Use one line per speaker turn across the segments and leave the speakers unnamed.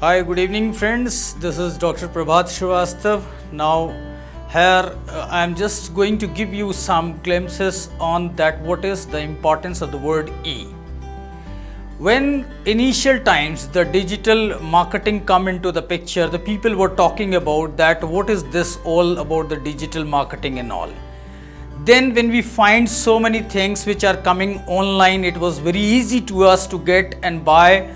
Hi, good evening friends. This is Dr. Prabhat Srivastava. Now here I am just going to give you some glimpses on that what is the importance of the word E. When initial times the digital marketing come into the picture, the people were talking about that what is this all about the digital marketing and all. Then when we find so many things which are coming online, it was very easy to us to get and buy,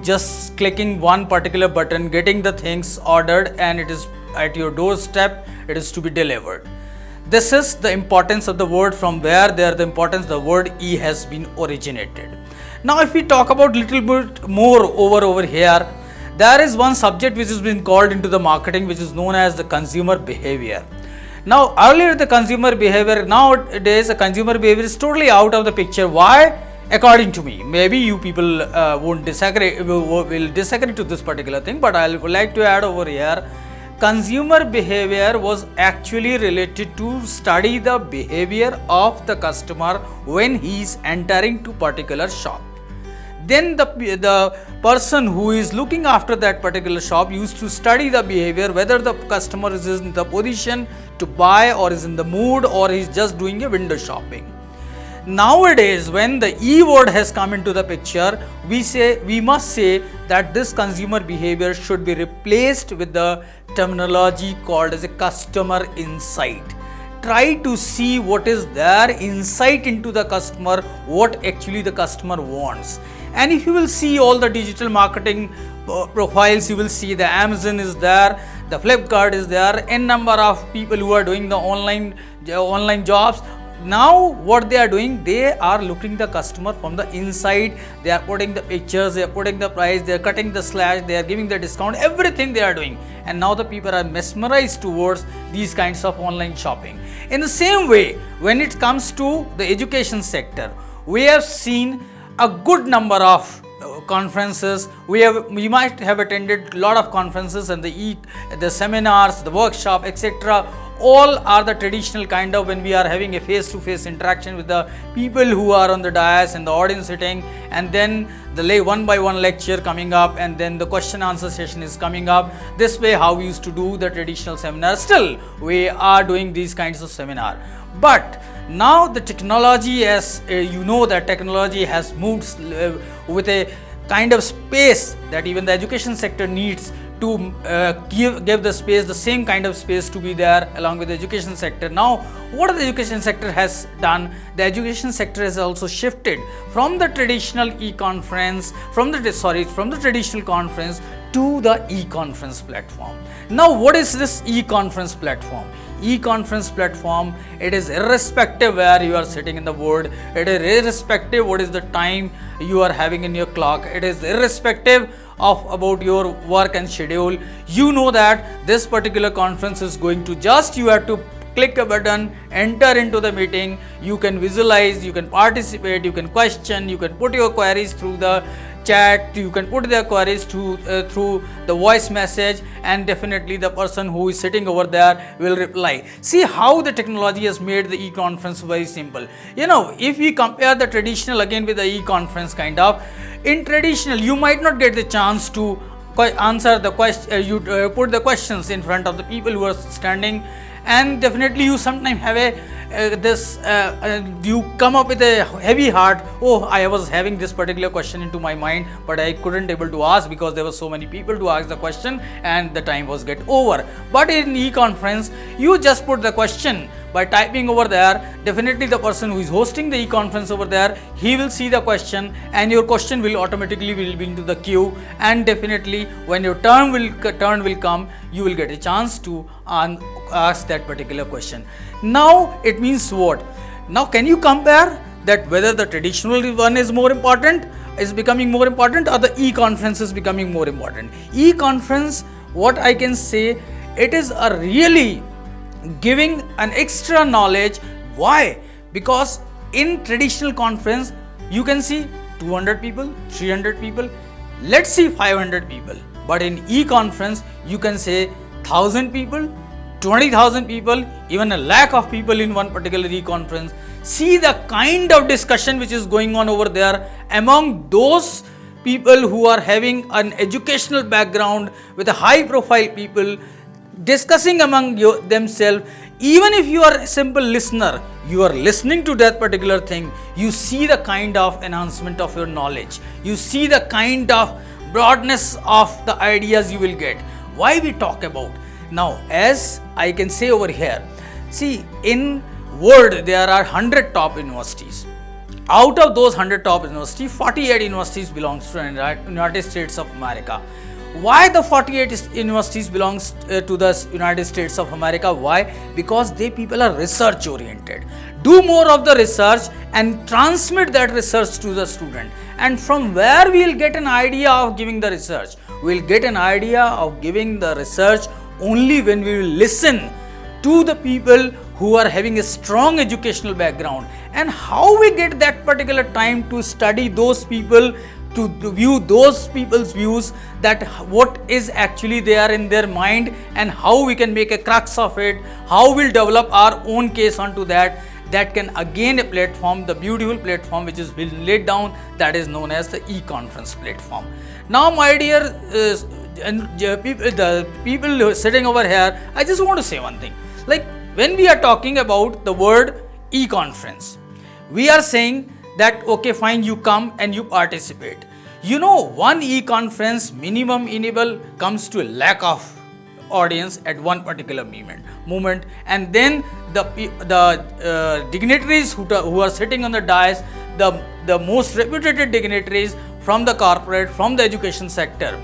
just clicking one particular button, getting the things ordered, and it is at your doorstep, it is to be delivered. This is the importance of the word, from where the importance of the word E has been originated. Now if we talk about little bit more over here, there is one subject which has been called into the marketing, which is known as the consumer behavior. Now earlier the consumer behavior, nowadays the consumer behavior is totally out of the picture. Why? According to me, maybe you people will disagree to this particular thing, but I would like to add over here, consumer behavior was actually related to study the behavior of the customer when he is entering to particular shop. Then the person who is looking after that particular shop used to study the behavior, whether the customer is in the position to buy or is in the mood or is just doing a window shopping. Nowadays, when the E word has come into the picture, we must say that this consumer behavior should be replaced with the terminology called as a customer insight. Try to see what is their insight into the customer, what actually the customer wants. And if you will see all the digital marketing profiles, you will see the Amazon is there, the Flipkart is there, n number of people who are doing the online jobs. Now what they are doing, they are looking the customer from the inside. They are putting the pictures, they are putting the price, they are cutting the slash, they are giving the discount, everything they are doing. And now the people are mesmerized towards these kinds of online shopping. In the same way, when it comes to the education sector, we have seen a good number of conferences. We might have attended a lot of conferences and the seminars, the workshop, etc. All are the traditional kind of when we are having a face-to-face interaction with the people who are on the dais and the audience sitting, and then the one by one lecture coming up, and then the question answer session is coming up. This way how we used to do the traditional seminar. Still we are doing these kinds of seminar, but now the technology, as you know, that technology has moved with a kind of space that even the education sector needs to give the space, the same kind of space to be there along with the education sector. Now what the education sector has done, the education sector has also shifted from the traditional e-conference, from the traditional conference to the e-conference platform. Now what is this e-conference platform? E-conference platform, it is irrespective where you are sitting in the world, it is irrespective what is the time you are having in your clock, it is irrespective of about your work and schedule. You know that this particular conference is going to you have to click a button, enter into the meeting, you can visualize, you can participate, you can question, you can put your queries through the chat, you can put their queries through the voice message, and definitely the person who is sitting over there will reply. See how the technology has made the e-conference very simple. You know, if we compare the traditional again with the e-conference kind of, in traditional you might not get the chance to answer the question, you put the questions in front of the people who are standing, and definitely you sometimes have you come up with a heavy heart. Oh, I was having this particular question into my mind, but I couldn't able to ask because there were so many people to ask the question and the time was get over. But in e-conference, you just put the question by typing over there. Definitely the person who is hosting the e-conference over there, he will see the question and your question will automatically be into the queue, and definitely when your turn will come, you will get a chance to ask that particular question. Now it means what? Now can you compare that whether the traditional one is becoming more important or the e-conference is becoming more important? E-conference, what I can say, it is a really giving an extra knowledge. Why? Because in traditional conference you can see 200 people, 300 people, let's see 500 people, but in e-conference you can say 1000 people, 20,000 people, even a lakh of people in one particular e-conference. See the kind of discussion which is going on over there among those people who are having an educational background with a high profile people discussing among themselves. Even if you are a simple listener, you are listening to that particular thing, you see the kind of enhancement of your knowledge, you see the kind of broadness of the ideas you will get. Why we talk about? Now, as I can say over here, see, in world there are 100 top universities. Out of those 100 top universities, 48 universities belongs to the United States of America. Why the 48 universities belongs to the United States of America? Why? Because they people are research oriented. Do more of the research and transmit that research to the student. And from where we will get an idea of giving the research? We will get an idea of giving the research only when we will listen to the people who are having a strong educational background. And how we get that particular time to study those people, to view those people's views, that what is actually there in their mind and how we can make a crux of it, how we'll develop our own case onto that. That can again a platform, the beautiful platform which is been laid down, that is known as the e-conference platform. Now my dear the people who are sitting over here, I just want to say one thing. Like when we are talking about the word e-conference, we are saying that okay fine, you come and you participate. You know, one e-conference minimum enable comes to a lakh of audience at one particular moment, and then the dignitaries who are sitting on the dais, the most reputed dignitaries from the corporate, from the education sector.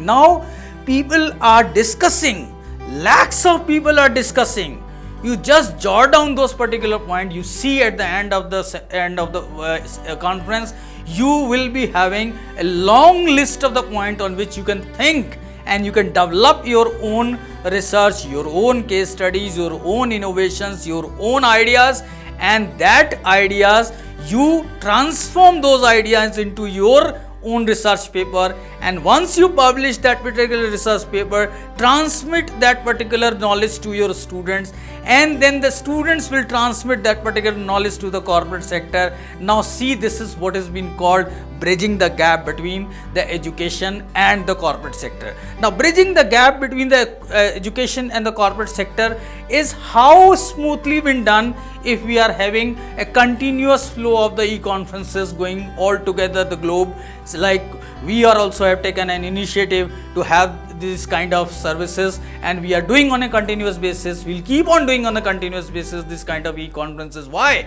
Now people are discussing, lakhs of people are discussing. You just jot down those particular points. You see at the end of the conference, you will be having a long list of the points on which you can think and you can develop your own research, your own case studies, your own innovations, your own ideas, and that ideas you transform those ideas into your own research paper. And once you publish that particular research paper, transmit that particular knowledge to your students, and then the students will transmit that particular knowledge to the corporate sector. Now see, this is what has been called bridging the gap between the education and the corporate sector. Now bridging the gap between the education and the corporate sector is how smoothly been done if we are having a continuous flow of the e-conferences going all together the globe. Like we are also have taken an initiative to have this kind of services, and we are doing on a continuous basis. We'll keep on doing on a continuous basis this kind of e-conferences. Why?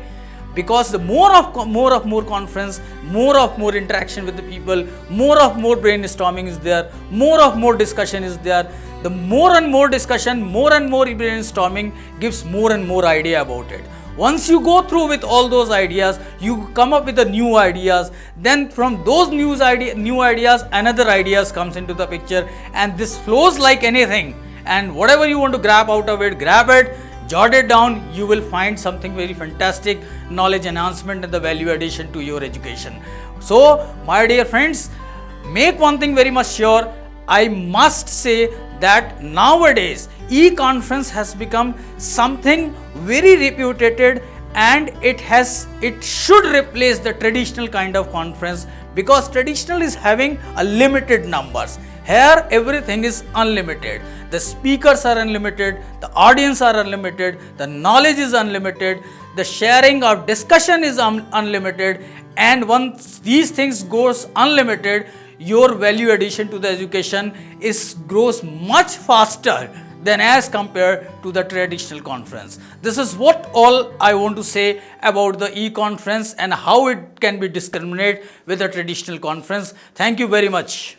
Because the more conference, more interaction with the people, more brainstorming is there, more discussion is there. The more and more discussion, more and more brainstorming gives more and more idea about it. Once you go through with all those ideas, you come up with the new ideas. Then from those new ideas, another ideas comes into the picture, and this flows like anything. And whatever you want to grab out of it, grab it, jot it down. You will find something very fantastic, knowledge enhancement and the value addition to your education. So, my dear friends, make one thing very much sure. I must say that nowadays e-conference has become something very reputed, and it should replace the traditional kind of conference, because traditional is having a limited numbers. Here everything is unlimited. The speakers are unlimited, the audience are unlimited, the knowledge is unlimited, the sharing of discussion is unlimited, and once these things goes unlimited, your value addition to the education grows much faster than as compared to the traditional conference. This is what all I want to say about the e-conference and how it can be discriminated with the traditional conference. Thank you very much.